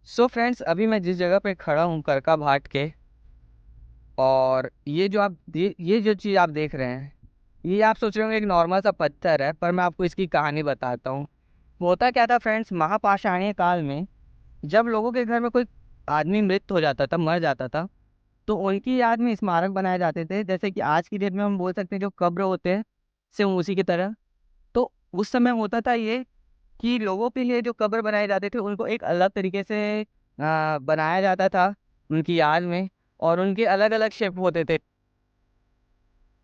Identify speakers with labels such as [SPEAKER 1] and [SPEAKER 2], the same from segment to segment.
[SPEAKER 1] So friends, अभी मैं जिस जगह पे खड़ा हूँ करका भाट के, और ये जो चीज़ आप देख रहे हैं, ये आप सोच रहे होंगे एक नॉर्मल सा पत्थर है, पर मैं आपको इसकी कहानी बताता हूँ। होता क्या था फ्रेंड्स, महापाषाणीय काल में जब लोगों के घर में कोई आदमी मृत हो जाता था, मर जाता था, तो उनकी याद में स्मारक बनाए जाते थे। जैसे कि आज की डेट में हम बोल सकते हैं जो कब्र होते हैं, सेम उसी की तरह। तो उस समय होता था ये कि लोगों के लिए जो कब्र बनाए जाते थे उनको एक अलग तरीके से बनाया जाता था उनकी याद में, और उनके अलग अलग शेप होते थे।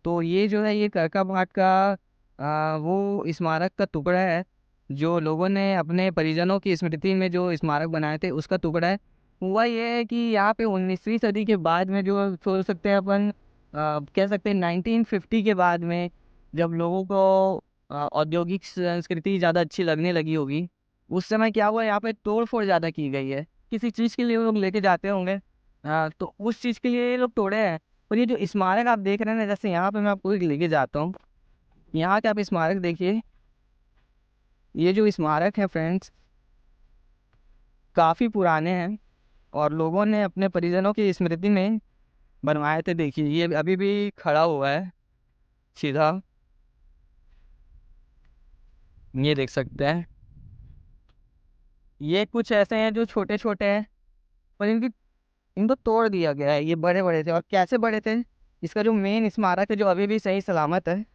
[SPEAKER 1] तो ये जो है, ये करका घाट का वो स्मारक का टुकड़ा है, जो लोगों ने अपने परिजनों की स्मृति में जो स्मारक बनाए थे उसका टुकड़ा है। हुआ ये है कि यहाँ पे 19वीं सदी के बाद में, जो सोच सकते हैं अपन, कह सकते हैं 1950 के बाद में, जब लोगों को औद्योगिक संस्कृति ज़्यादा अच्छी लगने लगी होगी, उस समय क्या हुआ, यहाँ पे तोड़ फोड़ ज़्यादा की गई है। किसी चीज़ के लिए वो लोग लेके जाते होंगे, तो उस चीज़ के लिए ये लोग तोड़े हैं। और ये जो स्मारक आप देख रहे हैं ना, जैसे यहाँ पे मैं आपको एक लेके जाता हूँ, यहाँ के आप स्मारक देखिए। ये जो स्मारक है फ्रेंड्स, काफ़ी पुराने हैं, और लोगों ने अपने परिजनों की स्मृति में बनवाए थे। देखिए, ये अभी भी खड़ा हुआ है सीधा, ये देख सकते हैं। ये कुछ ऐसे हैं जो छोटे छोटे हैं, पर इनको तोड़ दिया गया है। ये बड़े बड़े थे, और कैसे बड़े थे, इसका जो मेन स्मारक है जो अभी भी सही सलामत है,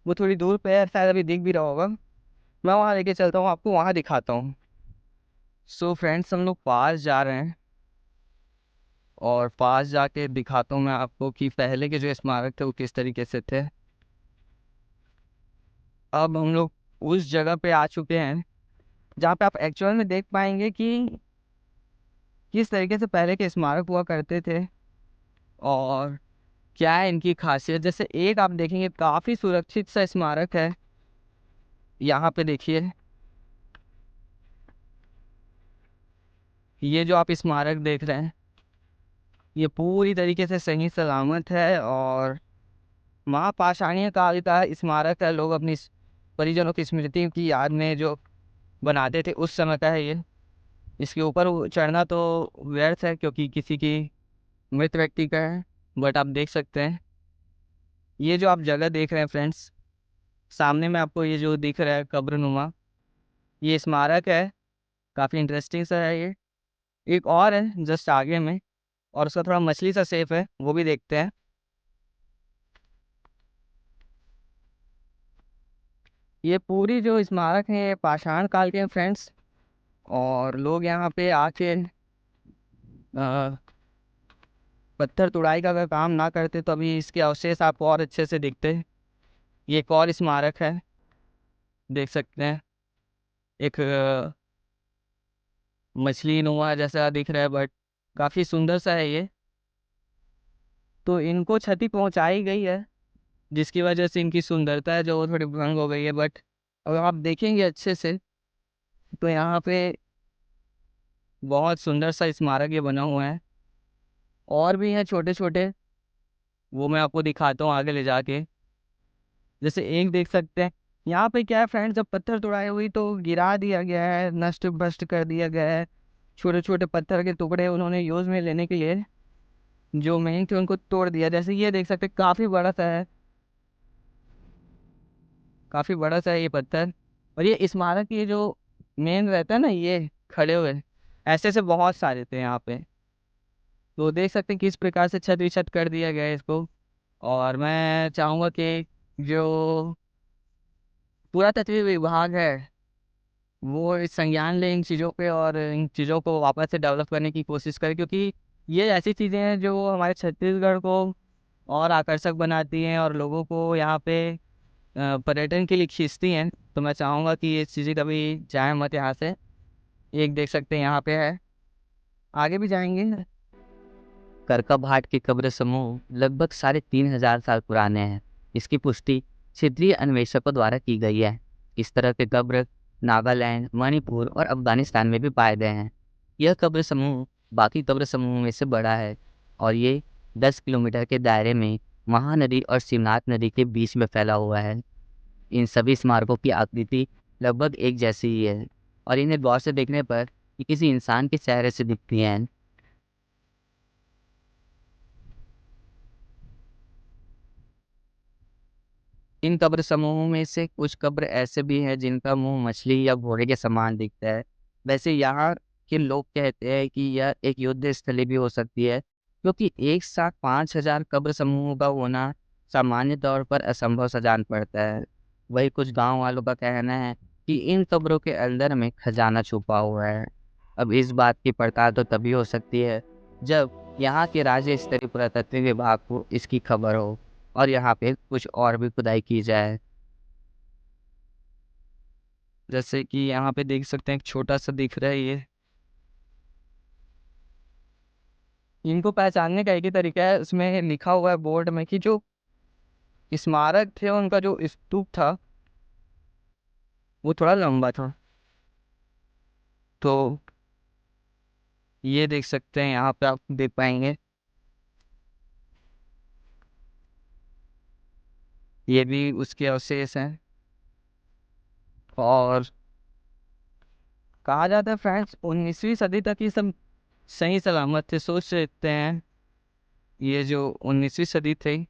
[SPEAKER 1] वो थोड़ी दूर पे है, शायद अभी दिख भी रहा होगा। मैं वहाँ लेके चलता हूँ, आपको वहाँ दिखाता हूँ। सो फ्रेंड्स, हम लोग पास जा रहे हैं, और पास जाके दिखाता हूँ मैं आपको कि पहले के जो स्मारक थे वो किस तरीके से थे। अब हम लोग उस जगह पे आ चुके हैं जहाँ पे आप एक्चुअल में देख पाएंगे कि किस तरीके से पहले के स्मारक हुआ करते थे, और क्या है इनकी खासियत। जैसे एक आप देखेंगे, काफ़ी सुरक्षित सा स्मारक है। यहाँ पे देखिए, ये जो आप स्मारक देख रहे हैं, ये पूरी तरीके से सही सलामत है, और महापाषाणीय काल का स्मारक है। लोग अपनी परिजनों की स्मृति की याद में जो बनाते थे उस समय का है ये। इसके ऊपर चढ़ना तो व्यर्थ है, क्योंकि किसी की मृत व्यक्ति का है। बट आप देख सकते हैं, ये जो आप जगह देख रहे हैं फ्रेंड्स, सामने में आपको ये जो दिख रहा है कब्रनुमा, ये स्मारक है। काफ़ी इंटरेस्टिंग सा है ये। एक और है जस्ट आगे में, और उसका थोड़ा मछली सा शेप है, वो भी देखते हैं। ये पूरी जो स्मारक है ये पाषाण काल के हैं फ्रेंड्स, और लोग यहाँ पे आके पत्थर तुड़ाई का अगर काम ना करते तो अभी इसके अवशेष आपको और अच्छे से दिखते। ये एक और स्मारक है, देख सकते हैं। एक मछली नुमा जैसा दिख रहा है, बट काफ़ी सुंदर सा है ये। तो इनको क्षति पहुंचाई गई है, जिसकी वजह से इनकी सुंदरता है जो वो थोड़ी भंग हो गई है। बट अगर आप देखेंगे अच्छे से, तो यहाँ पे बहुत सुंदर सा स्मारक ये बना हुआ है। और भी हैं छोटे छोटे, वो मैं आपको दिखाता हूँ आगे ले जाके। जैसे एक देख सकते हैं, यहाँ पे क्या है फ्रेंड्स, जब पत्थर तोड़ाई हुई तो गिरा दिया गया है, नष्ट भ्रष्ट कर दिया गया है। छोटे छोटे पत्थर के टुकड़े उन्होंने यूज में लेने के लिए जो मेन थे उनको तोड़ दिया। जैसे ये देख सकते हैं, काफ़ी बड़ा सा है, काफ़ी बड़ा सा है ये पत्थर। और ये स्मारक, ये जो मेन रहता है ना, ये खड़े हुए ऐसे ऐसे बहुत सारे थे यहाँ पे। तो देख सकते हैं किस प्रकार से छत विछत कर दिया गया है इसको। और मैं चाहूँगा कि जो पुरातत्व विभाग है, वो इस संज्ञान ले इन चीज़ों पे, और इन चीज़ों को वापस से डेवलप करने की कोशिश करे, क्योंकि ये ऐसी चीज़ें हैं जो हमारे छत्तीसगढ़ को और आकर्षक बनाती हैं, और लोगों को यहाँ पे पर्यटन के लिए खींचती हैं। तो मैं चाहूँगा कि ये चीज़ें कभी जाए मत यहाँ से। एक देख सकते हैं यहाँ पे है, आगे भी जाएंगे।
[SPEAKER 2] करका भाट के कब्र समूह लगभग 3,500 साल पुराने हैं। इसकी पुष्टि क्षेत्रीय अन्वेषकों द्वारा की गई है। इस तरह के कब्र नागालैंड, मणिपुर और अफगानिस्तान में भी पाए गए हैं। यह कब्र समूह बाकी कब्र समूह में से बड़ा है, और ये 10 किलोमीटर के दायरे में महानदी और शिवनाथ नदी के बीच में फैला हुआ है। इन सभी स्मारकों की आकृति लगभग एक जैसी ही है, और इन्हें गौर से देखने पर ये किसी इंसान के चेहरे से दिखती हैं। इन कब्र समूहों में से कुछ कब्र ऐसे भी हैं जिनका मुंह मछली या घोड़े के समान दिखता है। वैसे यहाँ के लोग कहते हैं कि यह एक युद्ध स्थली भी हो सकती है, क्योंकि एक साथ 5,000 कब्र समूहों का होना सामान्य तौर पर असंभव सा जान पड़ता है। वही कुछ गांव वालों का कहना है कि इन कब्रों के अंदर में खजाना छुपा हुआ है। अब इस बात की पड़ताल तो तभी हो सकती है जब यहाँ के राज्य स्तरीय पुरातत्व विभाग को इसकी खबर हो और यहाँ पे कुछ और भी खुदाई की जाए।
[SPEAKER 1] जैसे कि यहाँ पे देख सकते हैं एक छोटा सा दिख रहा है ये। इनको पहचानने का एक ही तरीका है, उसमें लिखा हुआ है बोर्ड में कि जो स्मारक थे उनका जो स्तूप था वो थोड़ा लंबा था। तो ये देख सकते हैं, यहाँ पे आप देख पाएंगे ये भी उसके अवशेष हैं। और कहा जाता है फ्रेंड्स 19वीं सदी तक ये सब सही सलामत थे। सोच सकते हैं ये जो 19वीं सदी थी,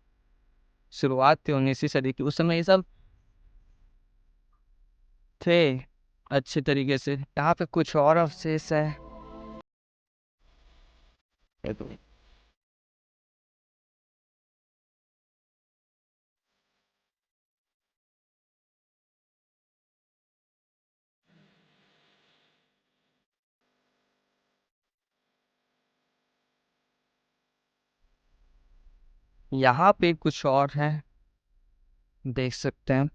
[SPEAKER 1] शुरुआत थी 19वीं सदी की, उस समय ये सब थे अच्छे तरीके से। यहाँ पे कुछ और अवशेष है। यहाँ पे कुछ और है, देख सकते हैं।